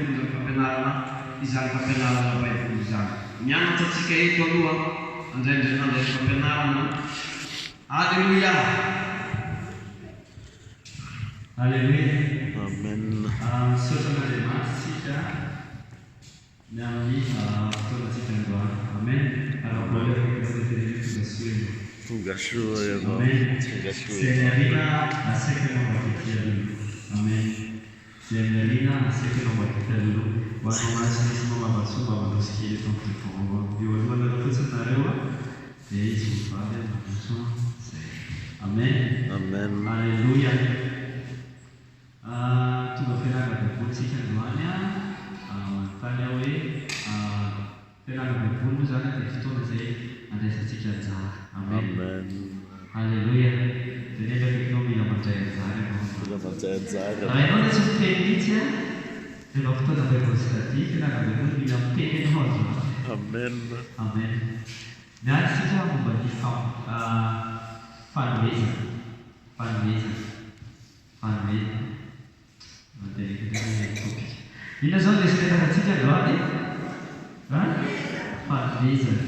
fampianarana izany fampianarana baiboly izany. Mianatra antsika eto aloha andraindray fampianarana. Alleluia. Alleluia. Amen. Misaotra an'Andriamanitra ny amin'ny fotoanantsika androany. Amen. Alors voglio ricordare tonga soeno. Tonga soeno. Amen. Tonga soeno. Segnalina a secolo battigiano. Amen. Segnalina a secolo battigiano. Quando mai si chiama Basuma, quando si chiede tanto il fuoco. Io voglio andare a pensare a e Gesù Padre, Amen. Amen. Alleluia. Tu lo fai per pulsika androany tany hoe fianarana baiboly moa zany dia fotoana izay andraisantsika anjara. Amen. Alleluia. Dia nefa rekinao mila mandray anjara ianao. Mila mandray anjara. Raha ianao tsy miteny mihitsy rehefa fotoana baiboly staty fianarana baiboly mila miteny ianao androany. Amen. Amen. Miary sika momba ny fanomezana. Inona zao ny resaka antsika androany? Fanomezana.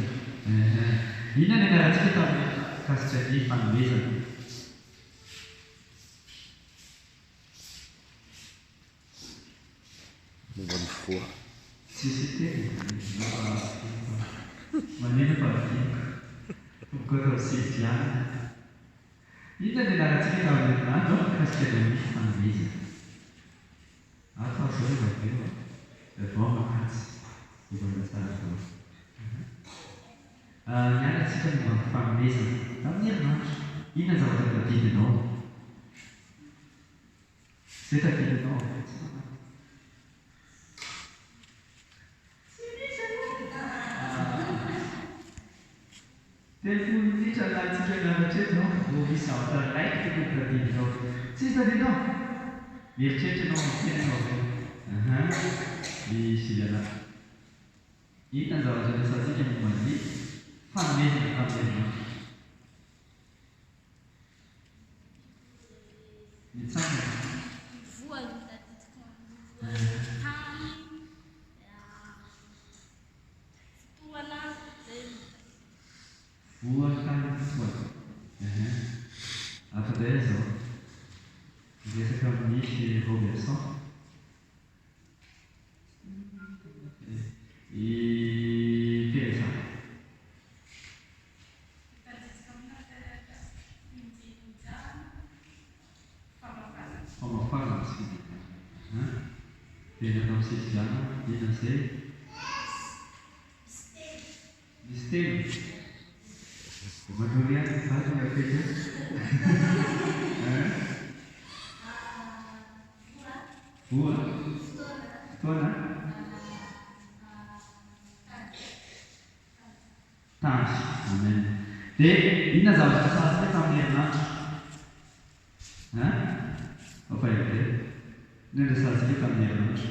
Inona ny anarantsika tamin'ny kasitra ny fanomezana? Momba ny foa. Tsisy teny. Maneno fahafinka. Mikotra misefiana. Inona ny anarantsika tamin'ny kasitra ny fanomezana? Attention, le bon vacances. Il va le faire. Mianatra ny fanomezana tamin'ny herinandro. Inona zavatra tadidinao? Izay tadidinao. Telopolo minitra alatsika mianatra eto no misy zavatra raiky tokony tadidinao. Tsisy tadidinao? Mieritreritra ianao miteny ianao. Misy ilana. Inona ny zavatra resansika momba ny fanomezana tamin'ny herinandro? Mitsangana. Voa tadidiko tany fotoana zay voa tany fotoana. After zao resaka amin'ny Robertson. Interessant. Famafana sy dia natao sesizana inona izay? Mistero. Manoriana ny vato na fety. Voa. Fotoana. Tany. Amen. Dia inona zavatra sasany tamin'ny herinandro? Mampahita. Inona resasika tamin'ny herinandro?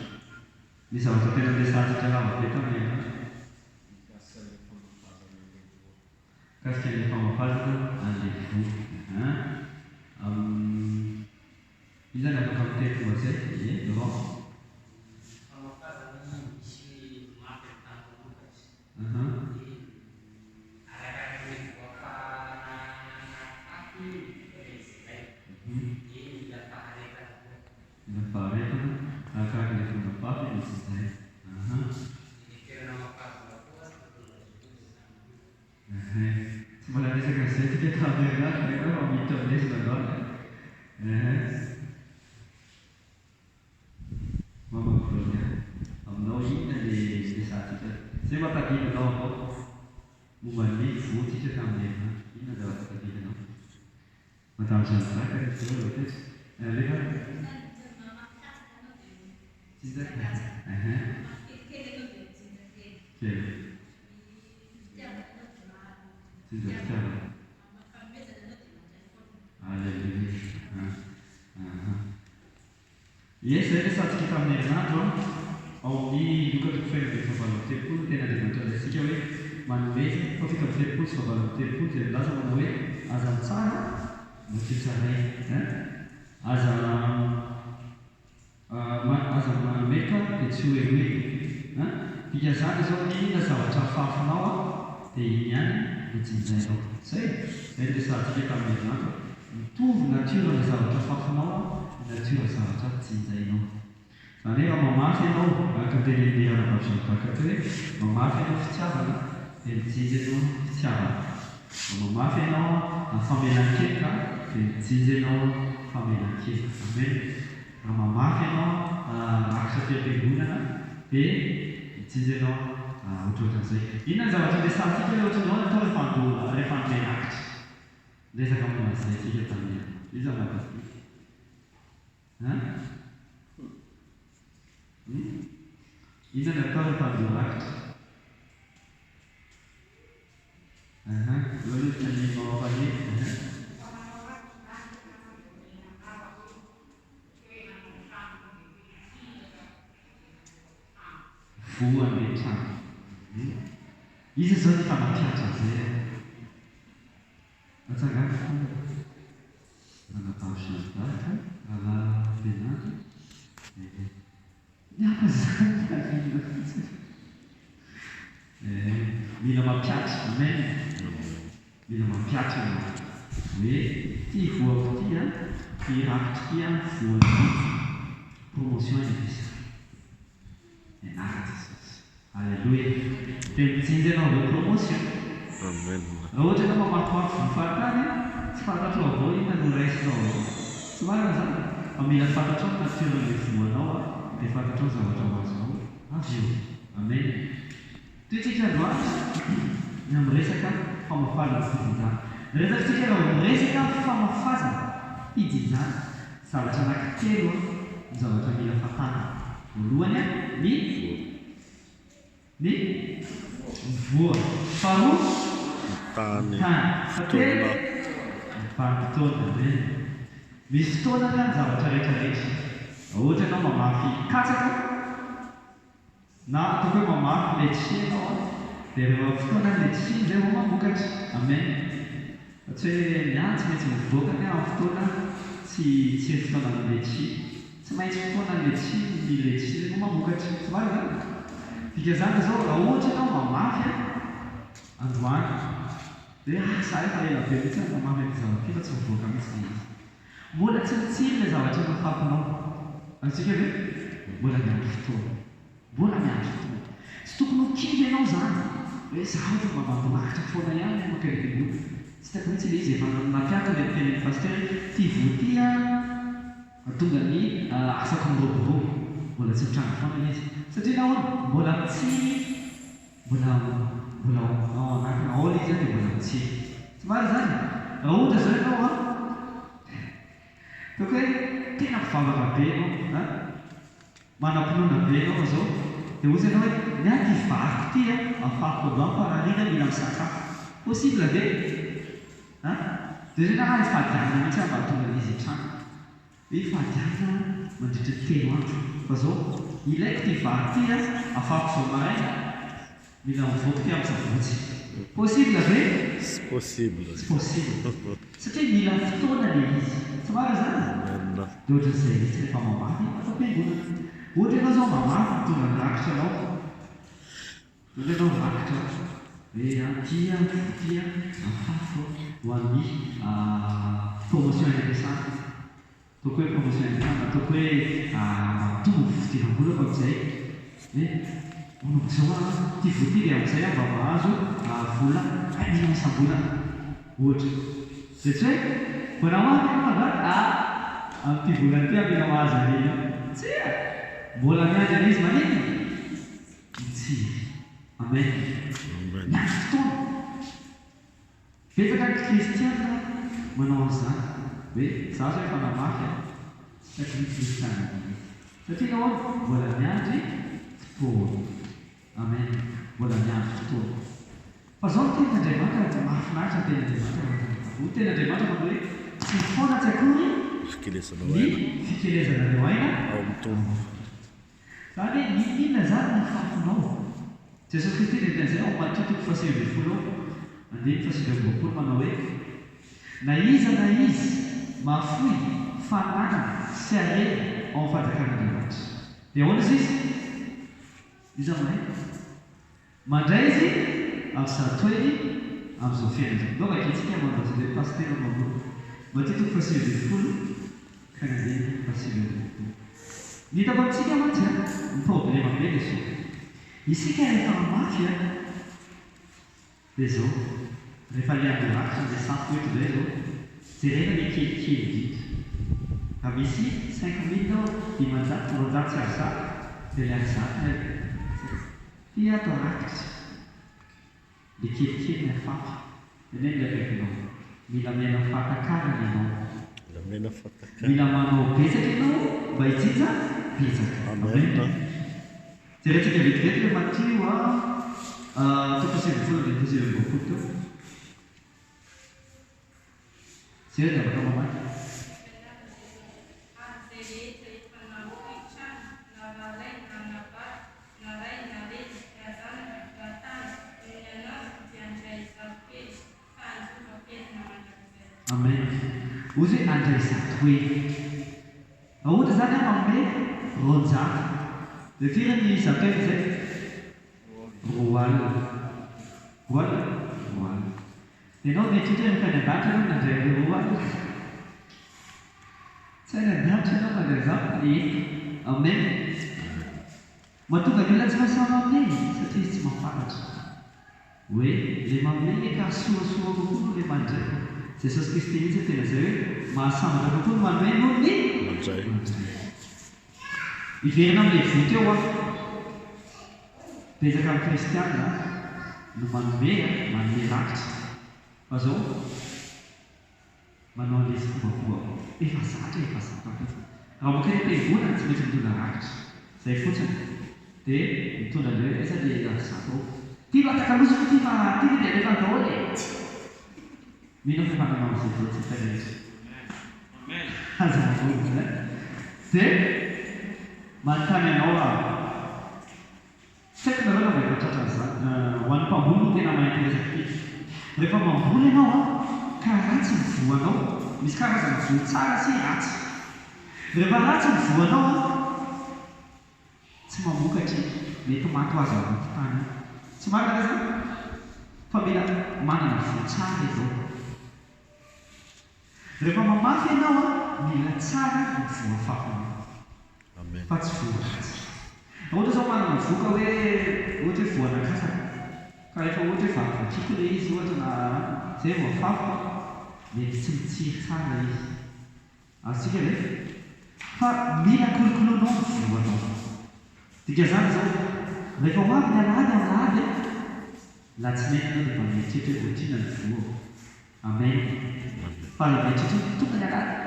Ny zavatra tena resasika lava be tamin'ny herinandro? Kasika ny famafazana an'ilay voa. Iza ny afaka miteny fomba izay? Laurent. Semula resaka izay tika tamin'ny herinandro nefa mamita lesona androany. Mamavonya aminao inona ilay resantsika? Izay mampatadidinao avao momba ny voantsika tamin'ny herinandro. Inona zavatra tadidinao? Madame Jeanne d'Arc rehefa rehefa Yes, zay resantsika tamin'ny herinandro ao amin'ny Luka 5:20 tena Andriamanitra antsika hoe manomeza fafika amin'ny telopolo sy fahavalo amin'ny telopolo dia milaza manao hoe aza mitsara no tsy tsaray. Aza manameka dia dia tsy hoe fikazana zao inona zavatra fafinao dia iny ihany no jinjainao. Zay resahantsika tamin'ny andro mitovy natiora ny zavatra fafinao natiora zavatra jinjainao. Zany hoe mamafy ianao akatenendeha arabavaka hoe mamafy ianao fitiavana dia mijinja ianao fitiavana. Mamafy ianao famelan-keloka dia mijinja ianao famelan-keloka. Amen. Raha mamafy ianao rakitra fiam-piangonana dia mijinja ianao ohatrohatran'izay. Inona zavatra resahantsika hoe ohatranao atao rehefa hanome rakitra. Resaka mombazay tsika tamin'ny iza mahagaty. Inona atao rehefa hanome rakitra? Voan'ny trano. Izy zao ny famatiatra zay. Atsangana foana. Anapahosina data, penandro. Miaka zany mila mampiatra, amen. Mila mampiatra hoe ty voako ty ty rakitra ty voan'ny promotion an'izay. Alléluia. Dia mijinja ianao amin'ny promotion. Amen. Raha ohatra ianao mamafimafy voafarany, tsy fantatrao avao inona no raisinao. Tsy marina zany. Fa mila fantatrao ny natiran'ilay voanao dia fantatrao zavatra mazonao avy eo. Amen. Toetsika androany ny amin'ny resaka famafazana sy fijinjana. Resakantsika raha resaka famafazana fijinjana. Zavatra anankitelo ny zavatra mila fantana. Voalohany ny voa. Faharoa Tany. Fatelo vanim-potoana. Misy fotoana ny zavatra rehetrarehetra. Ohatra ianao mamafy katsaka na tokony hoe mamafy letchi ianao dia rehefa fotoana ny letchi izay vao mamokatra. Amen. Tsy hoe miantsy maintsy mivoaka ny amin'ny fotoana tsy fotoana ny letchi. Tsy maintsy fotoana ny letchi ny letchi izay vao mamokatra. Tsy marina zany. Fikazana zao raha ohatra ianao mamafy androany dia za efa ela be mihitsy mamafy amin'ny zavatra fa tsy mivoaka mihitsy dia izy. Mbola tsy mitsilo ilay zavatra mahafapinao. Antsika hoe mbola miandry fotoana. Mbola miandry fotoana. Tsy tokony ho kidy ianao zany. Hoe za efa mamamboakitra foana ihany mankarikiboka. Tsy tako mihitsy ilay izy efa nampiaka ilay tenen'ny pasteur ty voaty tonga ny asako miroborobo. Mbola tsy mitranga foana izy. Satria nahoana mbola mitsily mbola anatina aola izy dia mbola mitsily. Tsy marina zany. Raha ohatra zao ianao toko hoe tena mpivavaka be ianao, manam-pinoana be ianao zao, dia ozy ianao hoe niaty vaky ty afahako androany fa raha rina mila misakafo. Possible ve? Dia zay na ifadiana mihitsy mba tonga izy trano. Hoe ifadiana mandritra telo andro. Fa zao ilaiko ty vaky ty afahako zao maraina mila mivoaka ty amin'ny savotsy. Possible ve? Tsy possible. Tsy possible. Satria mila fotoana ilay izy. Tsy marina zany. Dia ohatran'izay mihitsy rehefa mamafy atao am-piangonana. Ohatra ianao zao mamafy tonga ny rakitra ianao. Ohatra ianao rakitra hoe ty afafo ho an'ny promotion intéressante. Toko hoe promotion intéressante. Toko hoe matombo fidiram-bola fa amin'izay hoe manomboka izao ty voaty dia amin'izay mba mahazo vola 1 isam-bolana. Ohatra. Dia tsy hoe vao namafy ianao amin'ity volana ty mila mahazo an'iny. Tsy mbola miandry an'izy manintona. Mitsiry. Amen. Miandry fotoana. Betsaka ny kristiana manao an'izany. Hoe za zao efa namafy tsy saky ny kristiana. Satria nahoana mbola miandry fotoana. Amen. Mbola miandry fotoana. Fa zao ny ten'Andriamanitra mahafinaritra ny ten'Andriamanitra. Ho ten'Andriamanitra manao hoe tsy foana tsy akory ny fikelezana aina ao amin'ny tombo. Zany hoe inona zany ny fafinao. Jesosy Kristy dia tenzay ao Matthieu 7:20 andiny 7:20 manao hoe na iza na izy mahafoy fananana sy harena ao amin'ny fanjakan'Andriamanitra. Dia ahoana izy? izao mahay mandray izy am'satoely am'izao fiainana zao vaketsika mandazy le pastera mambo mba ty toko fasivy folo ka nandeha fasivy folo ny hitako amintsika mantsy a ny problema be le zao isika rehefa mafy a dia zao rehefa liandorakitra le sampy oeto zay zao jerena le kelikely dito ka misy 5 000 dimanjato roanjato sy arizato dia le arizato i atao rakitra le kelikely ny afafa eny le akaikinao mila mena fatakarana ianao mila manao betsaka ianao mba hijija betsaka Amen. jerentsika vetivety le matio a toko sivifolo dia posivy teo zay dia avaka mamaky amen ozy hoe andraisato hoe ohatra zany a manome roanjato dia firy ny zapely zay roalina roalina dia ianao mety ohatra ny kany andatra ianao nandray le roalina tsy hainy andatra ianao mandray zapa amen mahatonga ny olona tsy mahasama amin'iny satria izy tsy mahafantatra hoe le manome ka soasoa kokoa le mandray Jesosy Kristy mihitsy tena zay hoe mahasambatra kokoa ny manome noho ny Mandray. iverina amin'ilay voto eo a betsaka amin'ny kristianina no manome rakitra fa zao manao an'ilay fobakoa efa zatra raha moka ny am-piangonana tsy maintsy mitondra rakitra zay fotsiny dia mitondra an'ireo esa le zato ty no atakalosiko ty fa ty no dia rehefa daholo mino fa fananao izay voatsy farehetra azanavozy dia manontany anao a tsy haiko nareo na vatratratra an'izany ho an'ny mpamboly no tena maintéressaka ty rehefa mamboly ianao a ka ratsy ny voanao misy karazany voa tsara sy ratsy rehefa ratsy ny voanao a tsy mamokatry mety maty ho azy amin'ny tany tsy marina zany fa mila manana voa tsara izao rehefa mamafy ianao a mila tsara ny voa fafanao Amen. fa tsy voa ratsy ohatra zao manana voka hoe ohatra hoe voana kasaka ka rehefa ohatra hoe vavakiko le izy ohatra na zay voafafa mety tsy mitsiry tsara izy azontsika le fa mila kolokoloanao ny voanao dika zany zao rehefa ho avy ny alady amin'ady la tsy mety anao dia mba mieritreritra hoe voatrina ny voa amen fa la mieritreritra tokony alady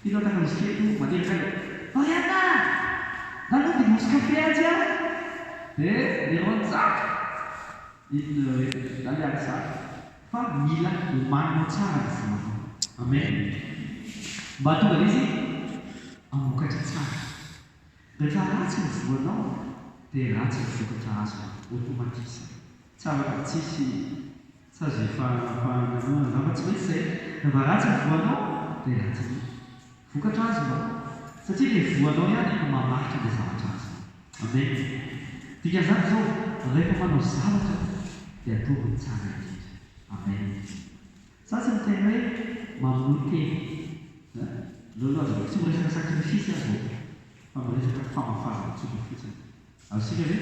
ino atakalozikely mandeha kay mariana nanoa dia mosy kafe azy a dia leroanjato aliary zato fa mila homaninao tsara ny voanao amen mba tonga izy amokatra tsara rehefa ratsy ny voanao dia ratsy ny vokatra azo automatisa tsara ka tsisy tsy azo efanananoana zava tsy maintsy zay rehefa ratsy ny voanao dia ratsy ny vokatra azo mba satria le voanao ihany no mamaritra le zavatra azo amen dika zany zao rehefa manao zavatra dia ataovy tsara indrindra amen sasy ny tena hoe mamono teny lolo azo tsy miresaka sakrifisy azo fa miresaka famafazana tsoka fotsiny azosika hoe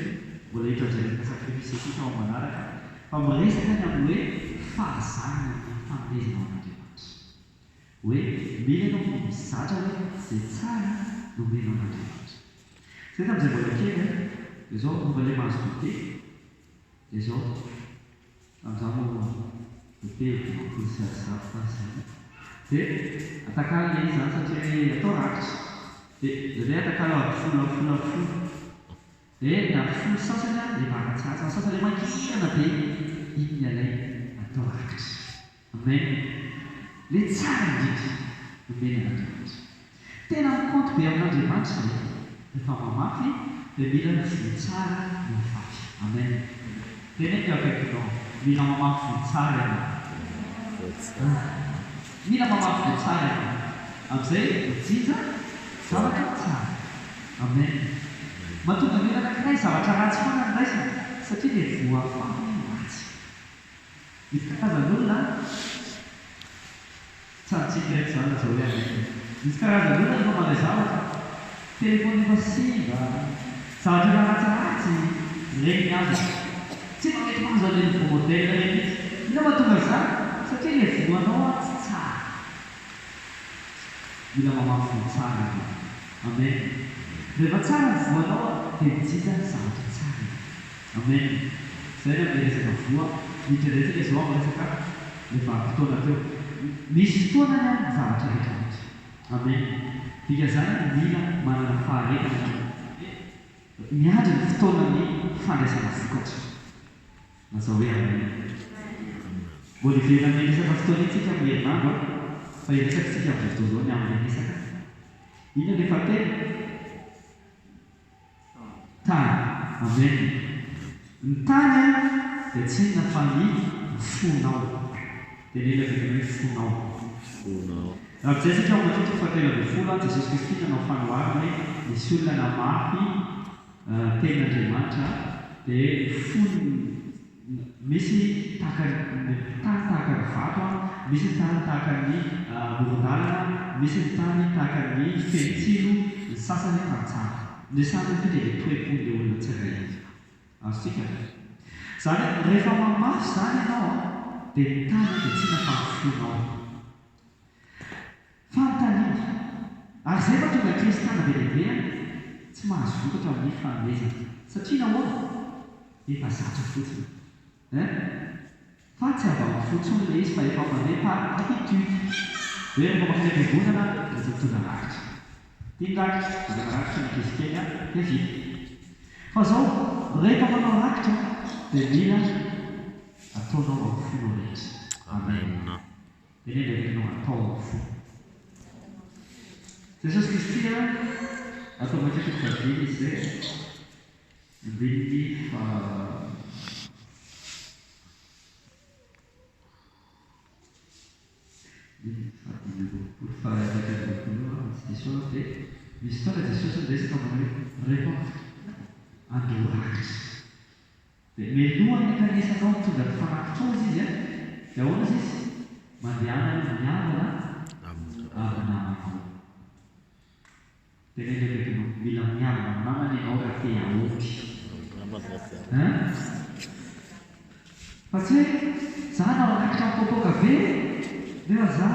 mbola hitrajereka sakrifisy atsika ao manaraka fa miresaka ny amin'ny hoe fahazana ny fanomezana ao an'andriamanitra hoe mila ianao mizatra hoe zay tsara nomena ao an'andriamanitra zay tamin'izay mbola kely dia zao momba le mahazo gote dia zao amin'izao moa gote sy azafazany dia atakala le izy zany satria hoe atao rakitra dia zay atakala folo dia na folo sasany a le maratsatsa ny sasany le mankirana be iny alay atao rakitra amen le tsara indrindra nomena an'andriamanitra tena mikanto be amin'andriamanitra le rehefa mamafy dia mila ny voa tsara mafafy amen tena eo akaikinao mila mamafy voa tsara ianao mila mamafy voa tsara ianao amin'izay mijija zavatra tsara amen mahatonga mila anankiray Izany hoe zavatra ratsy foana ny raisina satria dia voafahany ratsy. Misy karazan'olona tsaratsika rehetra izany aza hoe amin'ny. Misy karazan'olona rehefa mandray zavatra, telefony efa simba, zavatra ratsiratsy, regny azy. Tsy mety mahazo an'ilay nouveau modèle reny izy. Ina mahatonga izany? Satria ilay voanao tsy tsara. Mila mamaky voa tsara. Amen. Rehefa tsara ny voanao dia mijija zavatra tsara. Amen. Izay no amin'ny resaka voa, mitreresaka izao amin'ny resaka efa fotoana teo. Misy fotoana ny zavatra rehetra rehetra. Amen. Dika izany mila manana faharetana. Miandry ny fotoanany fandraisana vokatra. Mazao hoe amen. Mbola ivelany amin'ny resaka fotoana itsika amin'ny herinandro fa iresaka tsika amin'ny fotoana izao ny amin'ny resaka. Ina ny fateny? Tany. Amen. Ny tany dia tsy inona fa ny fonao. Tenena dia hoe fonao. Fonao. Amin'izay sika ao matetiky fahatelo ambin'ny folo Jesosy Kristy nanao fanoharana hoe misy olona namafy tenin'Andriamanitra dia fony misy tany tahaka ny vato, misy ny tany tahaka ny moron-dalana, misy ny tany tahaka ny fentsilo, ny sasany fantsara. Ny sasany indrindra dia toe-pon'ilay olona tsirairay. Azontsika. Izany rehefa mamafy izany ianao dia ny tany dia tsy inona fa ny fonao. Fanontaniana. Ary izay mahatonga kristana be lehibe tsy mahazo vokatra amin'ny fanomezana. Satria nahoana? Efa zatra fotsiny. Fa tsy avy fotsiny ilay izy fa efa mandeha attitude. Hoe rehefa makany am-piangonana dia tsy mitondra rakitra. Tiany rakitra, mandeha rakitra ny ankizy kely dia vita. Fa izao rehefa manao rakitra dia mila ataonao amin'ny fonao rehetra. Amen. Dia ny rehetra atao amin'ny fo. Jesosy Kristy atao matetika fadiny izy izay mbin'ny Jesosy dia misy fotoana Jesosy resaka manao hoe rehefa andro rakitra. Dia melohan'ny kanesanao mitondra ny fanakitro izy dia ahoana izy? Mandehana miavana amin'ny namana. Dia rehefa mila miavana amin'ny namana ianao raha te haoky. Fa tsy hoe za nao rakitra mikokoka be nefa za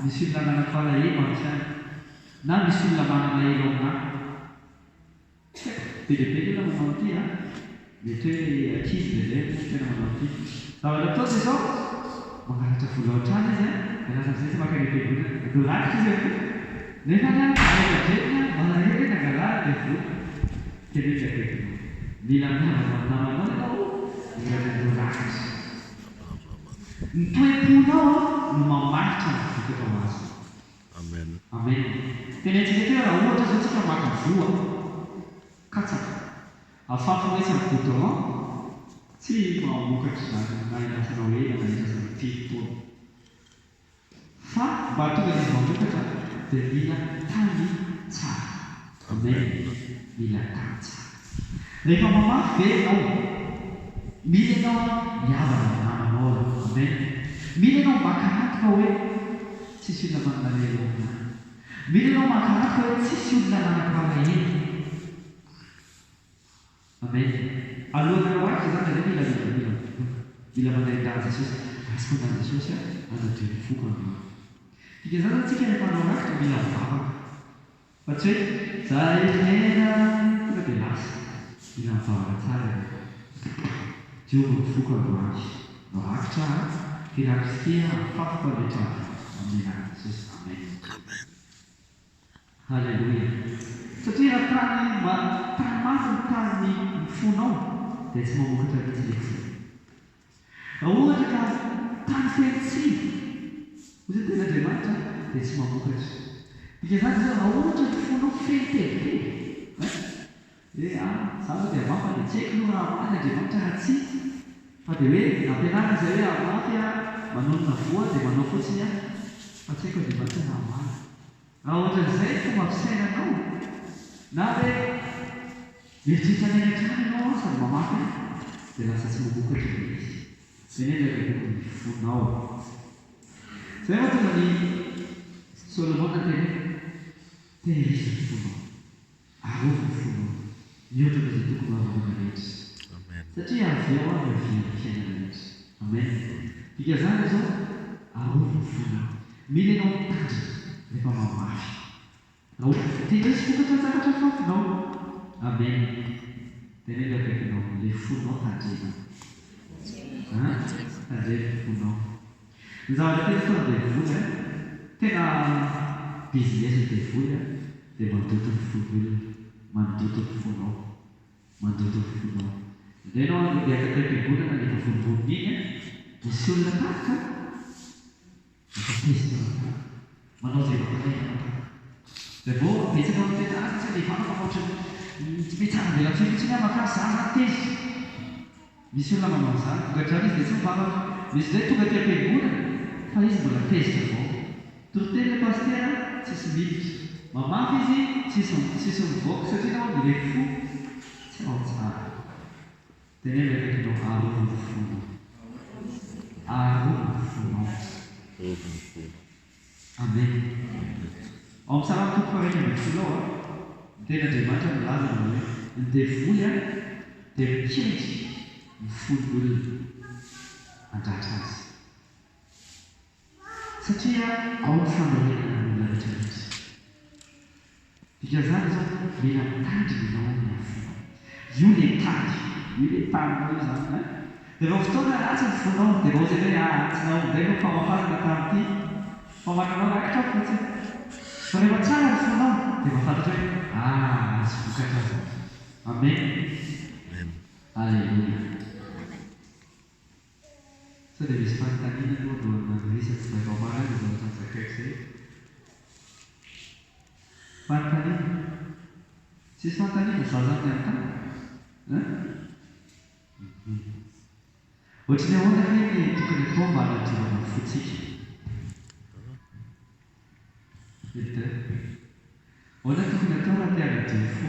misy olona nanam-palahelo amin'izany. Na misy olona manana elo aminahy. Be lehibe ny olona manao ity mety hoe ankizy dia izay tena manao ity. Zavatra ataony izao mangalatra vola ohatrany izy dia lasa amin'izay tsy maka lehibe vola. Andro rakitra izy nefa arehetra malahelo nangalana ilay vola. Tenenina be. Mila miavana amin'ny namanao ianao mila andro rakitra. Ny toe-ponao no mamaritra ny vokatra ho azy. Amen. Amen. Tenentsika teo raha ohatra izao tsika maka voa katsaka afafy hoe tsy goudron tsy mamokatra izany na ilasanao ela na ilasanao fito-taona. Fa mba tonga izy mamokatra dia mila tany tsara. Amen. Mila tany tsara. Rehefa mamafy be ianao, mila ianao miavana amin'ny namanao. Amen. Mila ianao maka hoe tsisy olona manana elo aminahy. Mila ianao maka hoe tsisy olona nanam-palahelo. Amen. Alohanao rakitra izany dia mila mandain-dala Jesosy. Asiko andahy Jesosy anadio ny foko aminao. Dika izany antsika rehefa hanao rakitra mila mivavaka. Fa tsy hoe za ena tonga dia lasa. Mila mivavaka tsara. Diovy ny foko aminao. Rakitra firakitra afafy rehetra amin'ny anarana Jesosy. Amen. Halleluja. Satria raha tany mafy ny tany ny fonao dia tsy mamokatra mihitsy ilay fo. Raha ohatra ka tany fentsilo hozy ten'Andriamanitra dia tsy mamokatra. Dika izany zao raha ohatra ny fonao fentelifely zany dia mafy dia tsy haiko no raha maly Andriamanitra raha tsy fa dia hoe ampianarana izay hoe amafy manonona voa dia manao fotsiny fa tsy haiko Andriamanitra raha maly. Raha ohatra izay fomba fisainanao na hoe Mieritreritra ny antrany ianao sady mamaky dia lasa tsy mamokatra ilay izy. Zay ny ilay boky ny fonao. Zay moa tonga ny Solomona teny tehirizy ny fonao. Arovy ny fonao. Mihoatra izay tokony ho rehetra. Satria avy eo avy ny fiainana rehetra. Amen. Dika zany izao arovy ny fonao. Mila ianao mitandrina rehefa mamafy. Tehirizy vokatra zavatra fafinao. Amen. Tena ilay akaikinao ilay fonao tandrena. Tandrena ny fonao. Ny zavatra tena tao dia vola tena business dia vola dia mandoto ny fon'olona, mandoto ny fonao, mandoto ny fonao. Dia ianao dia akaikim-bolana rehefa vonivoniny iny misy olona tahaka mifapesitra manao izay mampalaina. Dia vao betsaka amin'ny tena azy tsy dia fanao mamoatra tsy tsara dia latsy tsy miavaka zaza tezy. Misy olona manao izany, vokatrany izy dia tsy mivavaka. Misy izay tonga ty am-piangonana fa izy mbola tezitra avao. Toroteny ilay pastera tsisy militra. Mamafy izy tsisy mivoaka satria nao ilay fo tsy ao tsara. Tena ilay akaikinao arovy ny fonao. Arovy ny fonao. Amen. Ao amin'ny Salamo 1:20 ny ten'Andriamanitra milaza ny hoe ny devoly dia mikendry ny fon'olona handratra azy. Satria ao ny fanorenana ny olona rehetrarehetra. Dika zany izao mila mitandrina ianao ny fonao. Io ilay tady, io ilay taninao izany. Dia vao fotoana ratsy ny fonao dia vao izay hoe tsy naomby no famafazana tamin'ity famananao rakitra fotsiny. Fa rehefa tsara ny fonao dia mahafantatra hoe misy vokatra azy. Amen. Alleluia. Sao dia misy fanontaniana aloha alohan'ny resaky vaovao maraina izao zakaiko izay. Fanontaniana. Tsisy fanontaniana zaza ny an-tany. Ohatrany ahoana hoe tokony atao mba hanadiovana ny fontsika. Ahoana tokony atao raha te hanadio fo?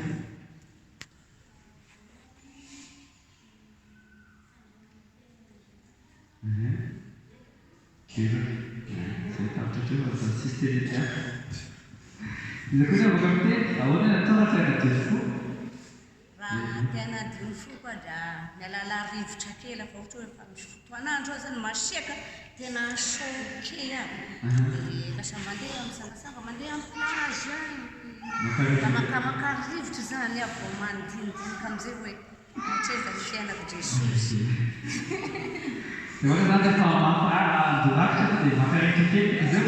Zay tavitratra eo fa tsisy teny tiako. Izy koa zay avaka miteny, ahoana ny atao raha te hanadio fo? Raha te hanadio ny fo koa dra mialala rivotra kely fa ohatra hoe efa misy fotoan'andro aho zany masiaka tena choqué aby. Dia lasa mandeha misangasanga, mandeha amin'ny plage agny. Da makamaka rivotra zany aho vao mandinidinika amin'izay hoe mahatreza ny fiainako Jesosy. Dia ohatra zany rehefa andorakitra dia makaritra kely izay.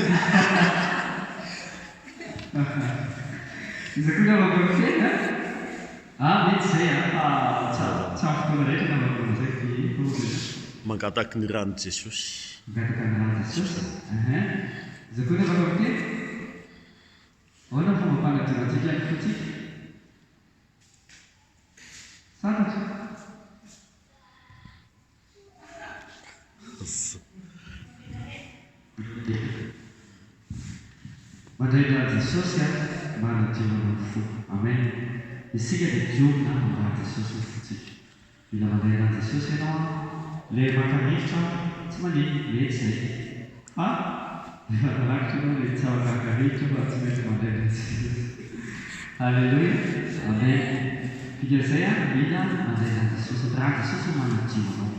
Izy koa zay avaka miteny mety izay fa tsy amin'ny fotoana rehetra na avaka izay Mangataky ny rano Jesosy. Mangataky ny rano Jesosy. Izy koa zay avaka miteny ahoana ny fomba fanadiovan-tsika ny fontsika? Santatra. Mandray rano Jesosy mba hanadiovana ny fo. Amen. Isika dia diovina mandray Jesosy ny fontsika. Mila mandray rano Jesosy ianao ilay maka-rivotra tsy manino mety izay. Fa rehefa narakitra ianao ilay tsy afaka-rivotra fa tsy mety mandray rano Jesosy. Alleluia. Amen. Dika izay mila mandray rano Jesosy. Rano Jesosy manadio anao.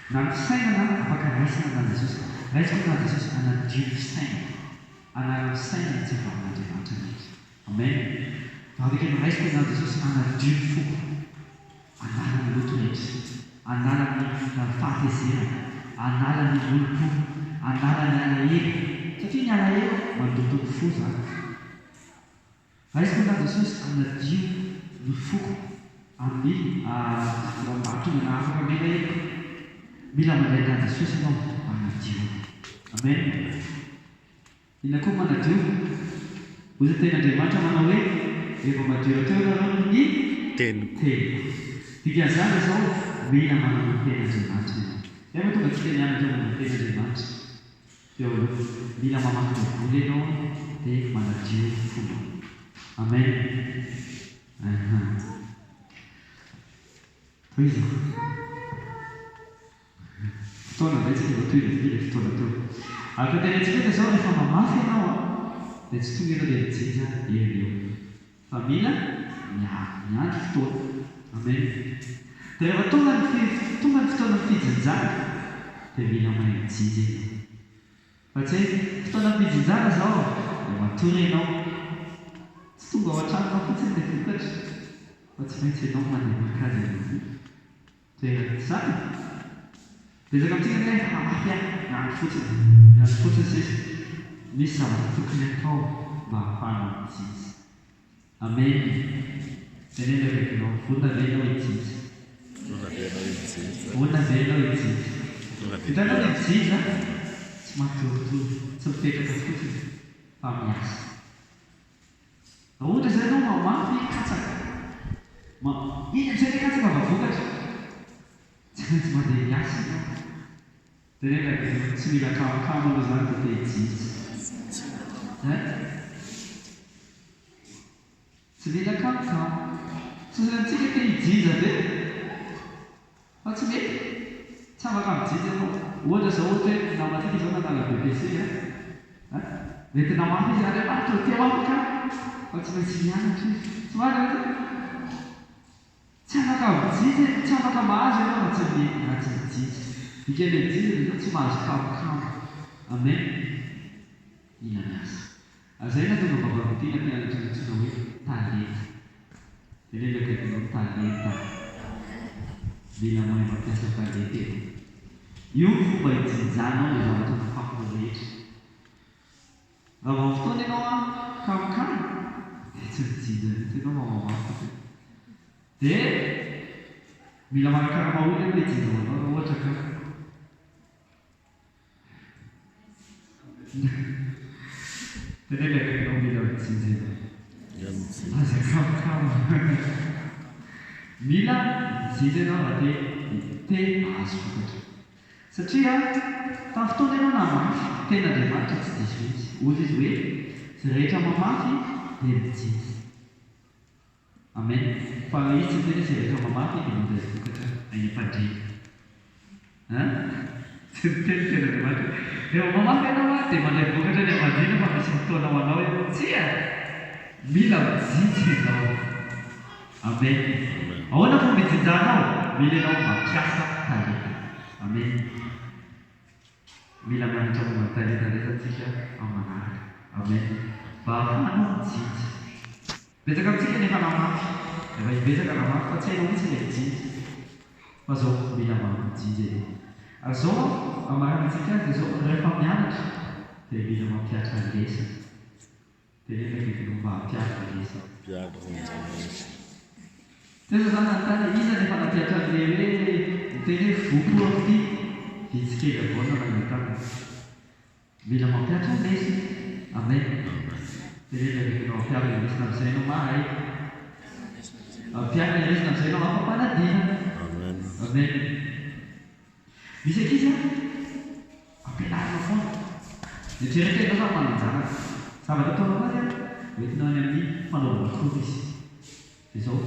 Na ny fisainana afaka raisina rano Jesosy. Raisina rano Jesosy hanadio ny fisainana. Anarany fisainana tsy vavan'Andriamanitra mihitsy. Amen. Afaka miraisina rano Jesosy hanadio ny foko. Analany loto rehetra. Analany fahatezerana. Analany olom-po. Analany alahelo. Satria ny alahelo mandoto ny fo zany. Raisina rano Jesosy hanadio ny foko amin'ny mahatonga afaka mila mila mandray rano Jesosy ianao hanadio. Amen. Inona koa manadio? Hoy ny ten'Andriamanitra manao hoe rehefa madio teo ianao ny Teniko. Dika zany izao mila manao ny ten'Andriamanitra ianao. Zay mahatonga tsy teny mianatra manao ny ten'Andriamanitra. Eo aloha mila mamaky baiboly ianao dia manadio ny fonao. Amen. izy fotoana betsika voatoyna vile fotoana teo akatenetsika hoe zao rehefa mamafy ianao dia tsy tonga ianao dia mijija eo fa mila miandry fotoana amen dia rehefa tonga ny fotoana fijinjana dia mila mahay mijija ianao fa tsy hoe fotoana fijinjana zao dia matory ianao tsy tonga ao an-tranonao fotsiny dia vokatra fa tsy maintsy ianao mandeha makazy ianao toerana zany betsaka amintsika hoe mamafy miandry fotsiny sisy misy zavatra tokony atao mba hahafahanao mijija amen tenena rekinao vonona be ianao hijija vonona be ianao hijija hitanao le mijija tsy matoritory tsy mipetraka fotsiny fa miasa ohatra zay ianao mamafy katsaka iny am'izay le katsaka mba vokatra tsy maintsy mandeha miasa ianao tenena tsy mila kamokamo aloha zany dia te hijija tsy mila kamokamo sozantsika te hijija be fa tsy mety tsy afaka mijija ianao ohatra zao ohatra hoe namatika zao nanala BBC mety namafy izy ary amaritra teo afaka fa tsy maintsy mianatra izy tsy marina tsy afaka mijija tsy afaka mahazo ianao raha tsy mijija dikany mijija dia tsy mahazo kamokamo amen ina miasa azay na tonga mbavarotena mpianatranantsona hoe talenta tenenaka ianao talenta mila mahay mampiasa talenta eo io fomba hijinjanao le zavatra nafafo rehetra raha vao fotoana ianao kamokamo dia tsy mijija mihitsy ianao mamamafy dia mila marakara maholo ianao hijija manao raha ohatra ka tenenaka ianao mila mijija aza kamokamo mila mijija ianao raha te azo vokatra satria tamin'ny fotoana ianao namafy ten'Andriamanitra tsy diso mihitsy ozy izy hoe zay rehetra mamafy dia mijija amen fa izy tsy tena zay rehetra mamafy dia mandeha vokatra any am-pandriana tsy miteny ten'Andriamanitra rehefa mamafy ianao dia mandeha vokatra any am-pandriana fa misy fotoana ho anao tsia mila mijija ianao amen ahoana fo mijijanao mila ianao mampiasa talenta amen mila mianatra momba talenta rehetratsika amanaraka amen mba ahafahanao mijija betsaka amintsika nefa namafy efa hibetsaka namafy fa tsy hainao mihitsy ilay mijija fa zao mila mamijija ianao ary zao amaranantsika azy dia zao rehefa mianatra dia mila mampiatra lesona tenenaka ianao mba hampiatra lesona teza zany nantany iza nefa nampiatra le hoe miteny hoe voaporty vitsikely avaona nanatana mila mampiatra lesona amen tenenaka ianao ampiara le lesona am'izay ianao mahay ampiara le lesona am'izay ianao afampanadina amen misy ankizy ampianarina foana nitreretra ianao fa mananjara zavatra ataonao azy hoentinao any amin'ny fanaovana kory izy dia zao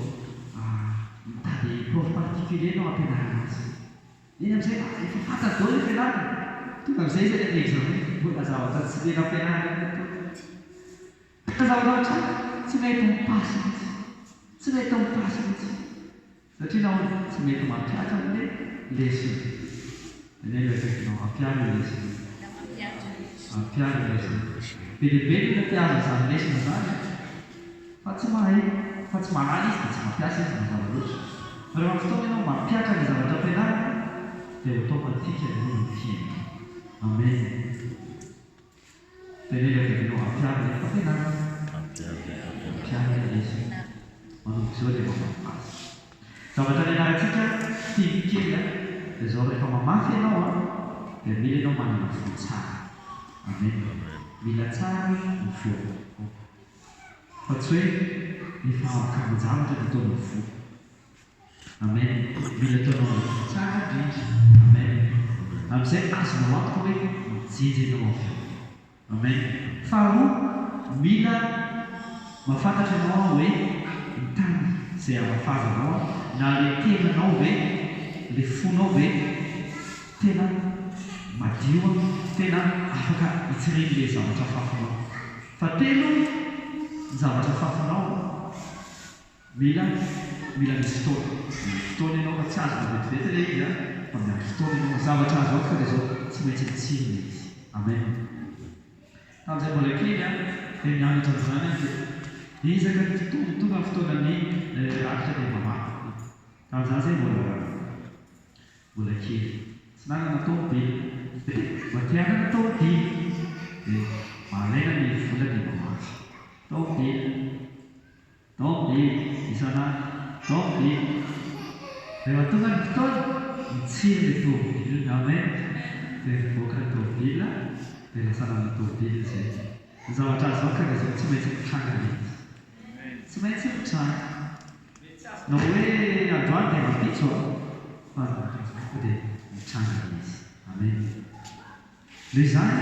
mitady prof particulier ianao ampianarana azy iny am'izay efa fantadao ny ampianarina tonga am'izay izy any examen mbola zavatra tsy mena ampianarana fa zavatra ohatrany tsy mety mipasy mihitsy tsy mety mipasy mihitsy satria nao tsy mety mampiatra amin'le lesona tenenakakinao ampiara lesona ampiara lesona be lehibe ny nampiasa zany lesona zany fa tsy mahay fa tsy manala izy dia tsy mampiasa izy mazava loatra rehefa fotoana ianao mampiatra ny zavatra ampianarana dia automatika ianao ny fiaina amen tenenaka ianao ampiara le fampianarana ampiara lesona manomboka izao dia mamapasy zavatra nianarantsika tiny kely dia zao rehefa mamafy ianao dia mila ianao manana fo tsara amen mila tsara ny fo fa tsy hoe efa kamanjavatra ny ataonao fo amen mila ataonao fo tsara indrindra amen am'izay azonao antoka hoe mijija ianao avy amen faharoa mila mahafantatra ianao hoe ny tany izay amafazanao na le tenanao hoe le fonao hoe tena madio tena afaka hitsiriny le zavatra fafinao. Fatelo ny zavatra fafinao mila misy fotoana ianao fa tsy azo vetivety le izy fa miaro fotoana ianao zavatra azo ao fa le zao tsy maintsy mitsirina izy. Amen. Tamin'izay mbola kely dia mianatra amin'izany dia ezaka tonga ny fotoanany rakitra dia mamaky. Tamin'izany zay mbola kely tsy nanana taobily matianana taobily dia malaina ny vola dia mamaky taobily isan'andro taobily rehefa tonga ny fotoana mitsiro le taobily. Amen. Dia mivoaka ny taobily dia lasa lana taobily izay ny zavatra azo ao ka dia zao tsy maintsy mitranga izy tsy maintsy mitranga na hoe androany dia mapitso fa dia mitranga izy. Amen. Noho izany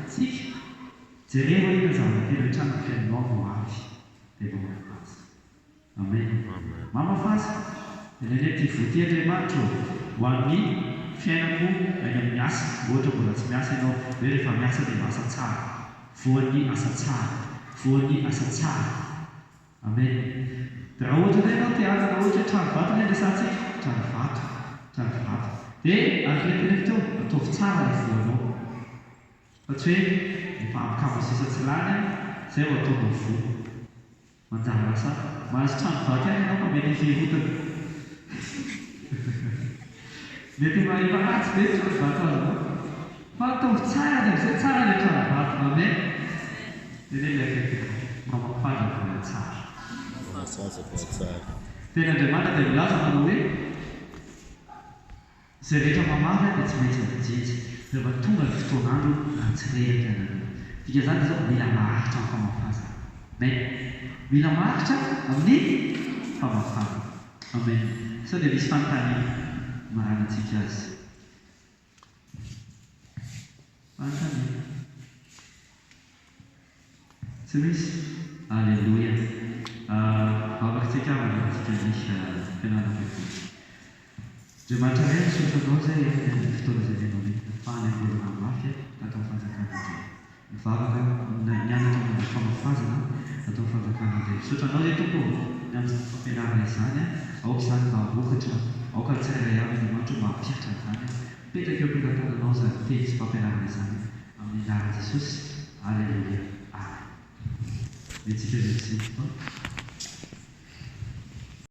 tsika jereva ina zava-kely mitranga fiainao no avy dia mamafazy. Amen. Mamafazy dia nenety voaty-Andriamanitra ho an'ny fiainako any amin'ny asa. Ohatra mbola tsy miasa ianao hoe rehefa miasa dia masa tsara voan'ny asa tsara voan'ny asa tsara. Amen. Dia raha ohatra ilay ianao te-hanana ohatra trano vato ilay resantsika trano vato dia aretinefiteo ataovy tsara ny voanao fa tsy hoe efa amikamasisa tsy lany izay ho ataonao vo manjary lasa mahazo trano vato ihany ianao fa mety hiverotana mety maharatsy be trano vato azonao fa ataovy tsara dia izay tsara ilay trano vato. Amen. dia le ilay mamafaza vola tsara. Tena Andriamanitra dia milaza manao hoe izay rehetra mamafa dia tsy maintsy mijery rehefa tonga ny fotoan'andro natsirehatra ianareo. Dika izany izao mila maharitra amin'ny famafazana. Amen. Mila maharitra amin'ny famafazana. Amen. Sao dia misy fanontaniana maranantsika azy. Fanontaniana tsy misy. Alleluia. Vavakantsika maranantsika ny fianarana baiboly. Andriamanitra hoe misotranao izay amin'ny fotoana izay ianao ahafahana hivolana amin'ny mafy atao fanjakana indray. Mivavaka nianatra momba famafazana atao fanjakana indray. Misotranao izay tompo mianatra fampianarana izany aoka izany mba vokatra aoka ny tsirairay avy Andriamanitra mba hampiatra izany mipetraka eo ampitantananao izany teny sy fampianarana izany amin'ny anaran'i Jesosy. Alleluia. Amen. Metsika zay